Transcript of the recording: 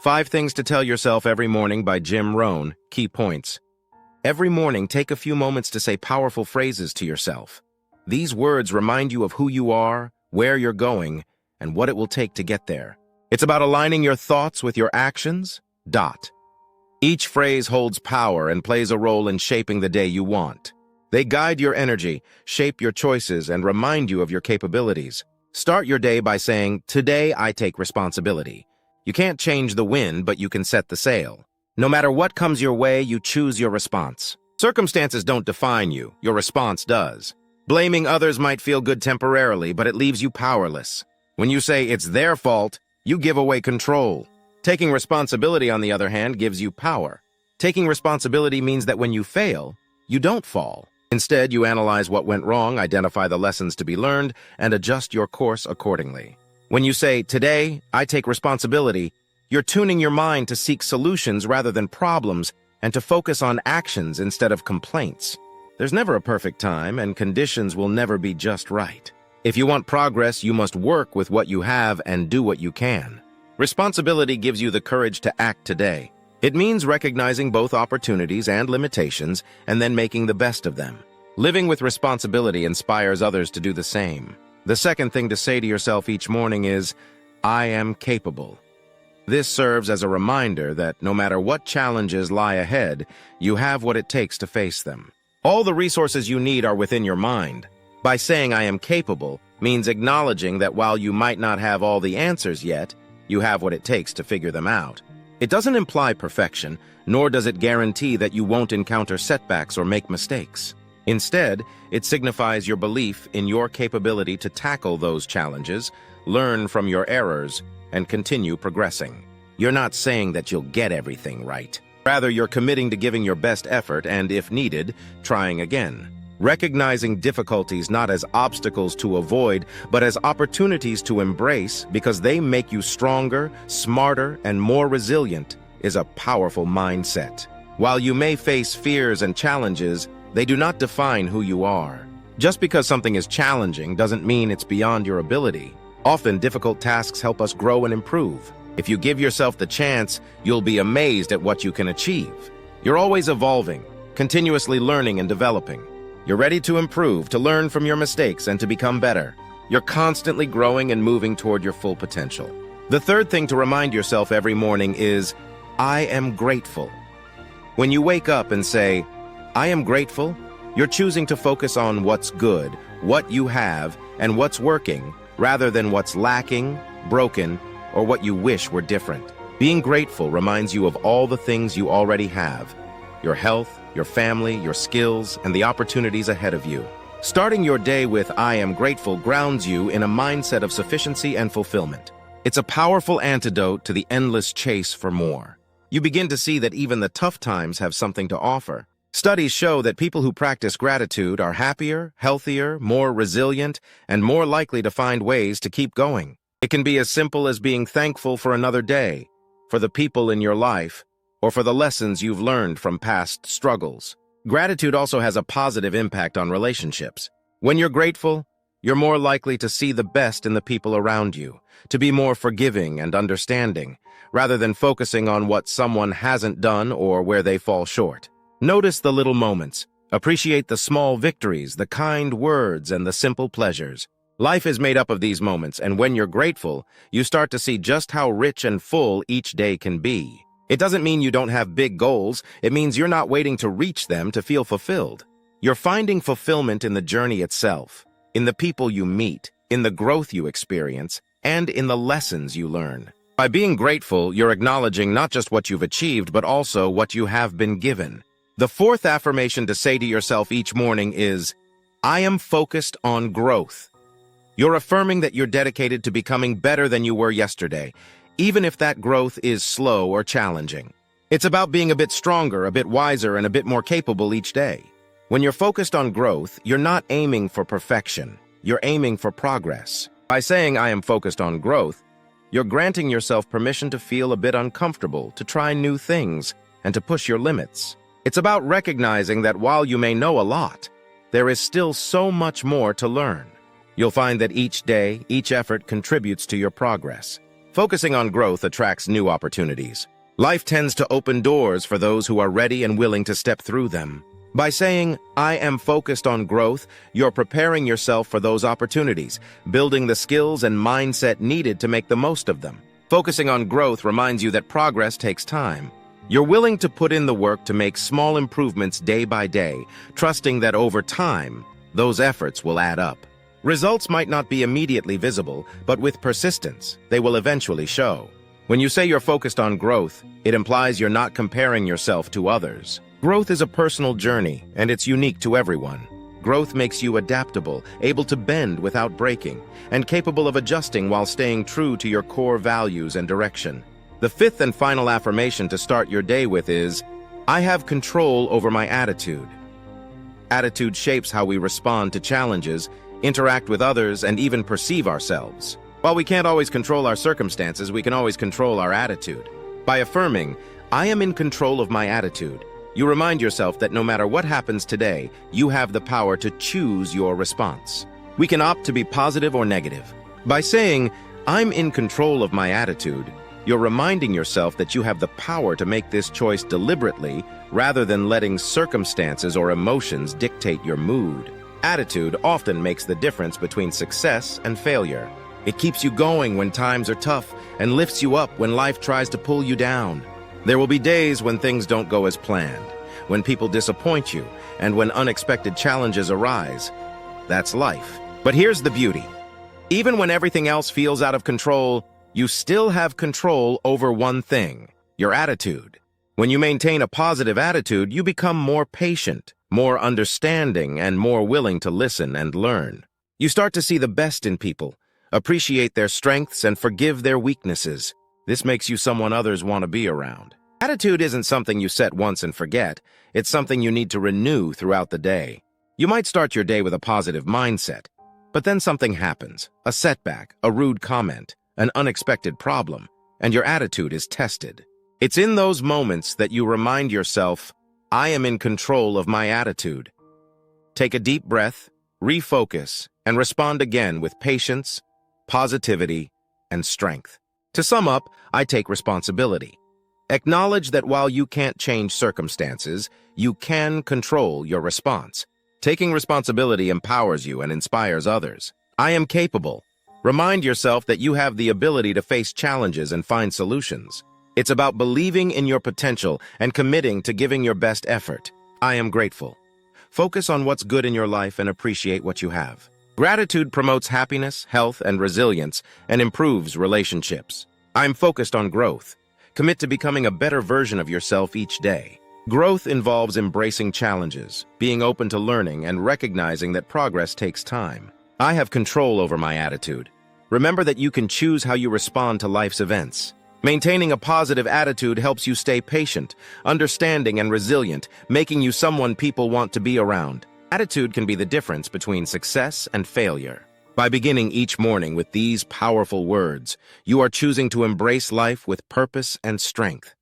5 Things to Tell Yourself Every Morning by Jim Rohn. Key points. Every morning, take a few moments to say powerful phrases to yourself. These words remind you of who you are, where you're going, and what it will take to get there. It's about aligning your thoughts with your actions. Each phrase holds power and plays a role in shaping the day you want. They guide your energy, shape your choices, and remind you of your capabilities. Start your day by saying, "Today I take responsibility." You can't change the wind, but you can set the sail. No matter what comes your way, you choose your response. Circumstances don't define you, your response does. Blaming others might feel good temporarily, but it leaves you powerless. When you say it's their fault, you give away control. Taking responsibility, on the other hand, gives you power. Taking responsibility means that when you fail, you don't fall. Instead, you analyze what went wrong, identify the lessons to be learned, and adjust your course accordingly. When you say, "Today, I take responsibility," you're tuning your mind to seek solutions rather than problems and to focus on actions instead of complaints. There's never a perfect time, and conditions will never be just right. If you want progress, you must work with what you have and do what you can. Responsibility gives you the courage to act today. It means recognizing both opportunities and limitations and then making the best of them. Living with responsibility inspires others to do the same. The second thing to say to yourself each morning is, "I am capable." This serves as a reminder that no matter what challenges lie ahead, you have what it takes to face them. All the resources you need are within your mind. By saying "I am capable" means acknowledging that while you might not have all the answers yet, you have what it takes to figure them out. It doesn't imply perfection, nor does it guarantee that you won't encounter setbacks or make mistakes. Instead, it signifies your belief in your capability to tackle those challenges, learn from your errors, and continue progressing. You're not saying that you'll get everything right. Rather, you're committing to giving your best effort and, if needed, trying again. Recognizing difficulties not as obstacles to avoid, but as opportunities to embrace because they make you stronger, smarter, and more resilient is a powerful mindset. While you may face fears and challenges, they do not define who you are. Just because something is challenging doesn't mean it's beyond your ability. Often, difficult tasks help us grow and improve. If you give yourself the chance, you'll be amazed at what you can achieve. You're always evolving, continuously learning and developing. You're ready to improve, to learn from your mistakes, and to become better. You're constantly growing and moving toward your full potential. The third thing to remind yourself every morning is, "I am grateful." When you wake up and say, "I am grateful," you're choosing to focus on what's good, what you have, and what's working, rather than what's lacking, broken, or what you wish were different. Being grateful reminds you of all the things you already have: your health, your family, your skills, and the opportunities ahead of you. Starting your day with "I am grateful" grounds you in a mindset of sufficiency and fulfillment. It's a powerful antidote to the endless chase for more. You begin to see that even the tough times have something to offer. Studies show that people who practice gratitude are happier, healthier, more resilient, and more likely to find ways to keep going. It can be as simple as being thankful for another day, for the people in your life, or for the lessons you've learned from past struggles. Gratitude also has a positive impact on relationships. When you're grateful, you're more likely to see the best in the people around you, to be more forgiving and understanding, rather than focusing on what someone hasn't done or where they fall short. Notice the little moments. Appreciate the small victories, the kind words, and the simple pleasures. Life is made up of these moments, and when you're grateful, you start to see just how rich and full each day can be. It doesn't mean you don't have big goals. It means you're not waiting to reach them to feel fulfilled. You're finding fulfillment in the journey itself, in the people you meet, in the growth you experience, and in the lessons you learn. By being grateful, you're acknowledging not just what you've achieved, but also what you have been given. The fourth affirmation to say to yourself each morning is, "I am focused on growth." You're affirming that you're dedicated to becoming better than you were yesterday, even if that growth is slow or challenging. It's about being a bit stronger, a bit wiser, and a bit more capable each day. When you're focused on growth, you're not aiming for perfection. You're aiming for progress. By saying "I am focused on growth," you're granting yourself permission to feel a bit uncomfortable, to try new things, and to push your limits. It's about recognizing that while you may know a lot, there is still so much more to learn. You'll find that each day, each effort contributes to your progress. Focusing on growth attracts new opportunities. Life tends to open doors for those who are ready and willing to step through them. By saying, I am focused on growth, you're preparing yourself for those opportunities, building the skills and mindset needed to make the most of them. Focusing on growth reminds you that progress takes time. You're willing to put in the work to make small improvements day by day, trusting that over time, those efforts will add up. Results might not be immediately visible, but with persistence, they will eventually show. When you say you're focused on growth, it implies you're not comparing yourself to others. Growth is a personal journey, and it's unique to everyone. Growth makes you adaptable, able to bend without breaking, and capable of adjusting while staying true to your core values and direction. The fifth and final affirmation to start your day with is, I have control over my attitude. Attitude shapes how we respond to challenges, interact with others, and even perceive ourselves. While we can't always control our circumstances, we can always control our attitude. By affirming, I am in control of my attitude, you remind yourself that no matter what happens today, you have the power to choose your response. We can opt to be positive or negative. By saying, I'm in control of my attitude, you're reminding yourself that you have the power to make this choice deliberately rather than letting circumstances or emotions dictate your mood. Attitude often makes the difference between success and failure. It keeps you going when times are tough and lifts you up when life tries to pull you down. There will be days when things don't go as planned, when people disappoint you, and when unexpected challenges arise. That's life. But here's the beauty. Even when everything else feels out of control, you still have control over one thing, your attitude. When you maintain a positive attitude, you become more patient, more understanding, and more willing to listen and learn. You start to see the best in people, appreciate their strengths, and forgive their weaknesses. This makes you someone others want to be around. Attitude isn't something you set once and forget. It's something you need to renew throughout the day. You might start your day with a positive mindset, but then something happens, a setback, a rude comment, an unexpected problem, and your attitude is tested. It's in those moments that you remind yourself, I am in control of my attitude. Take a deep breath, refocus, and respond again with patience, positivity, and strength. To sum up, I take responsibility. Acknowledge that while you can't change circumstances, you can control your response. Taking responsibility empowers you and inspires others. I am capable. Remind yourself that you have the ability to face challenges and find solutions. It's about believing in your potential and committing to giving your best effort. I am grateful. Focus on what's good in your life and appreciate what you have. Gratitude promotes happiness, health, and resilience, and improves relationships. I'm focused on growth. Commit to becoming a better version of yourself each day. Growth involves embracing challenges, being open to learning, and recognizing that progress takes time. I have control over my attitude. Remember that you can choose how you respond to life's events. Maintaining a positive attitude helps you stay patient, understanding, and resilient, making you someone people want to be around. Attitude can be the difference between success and failure. By beginning each morning with these powerful words, you are choosing to embrace life with purpose and strength.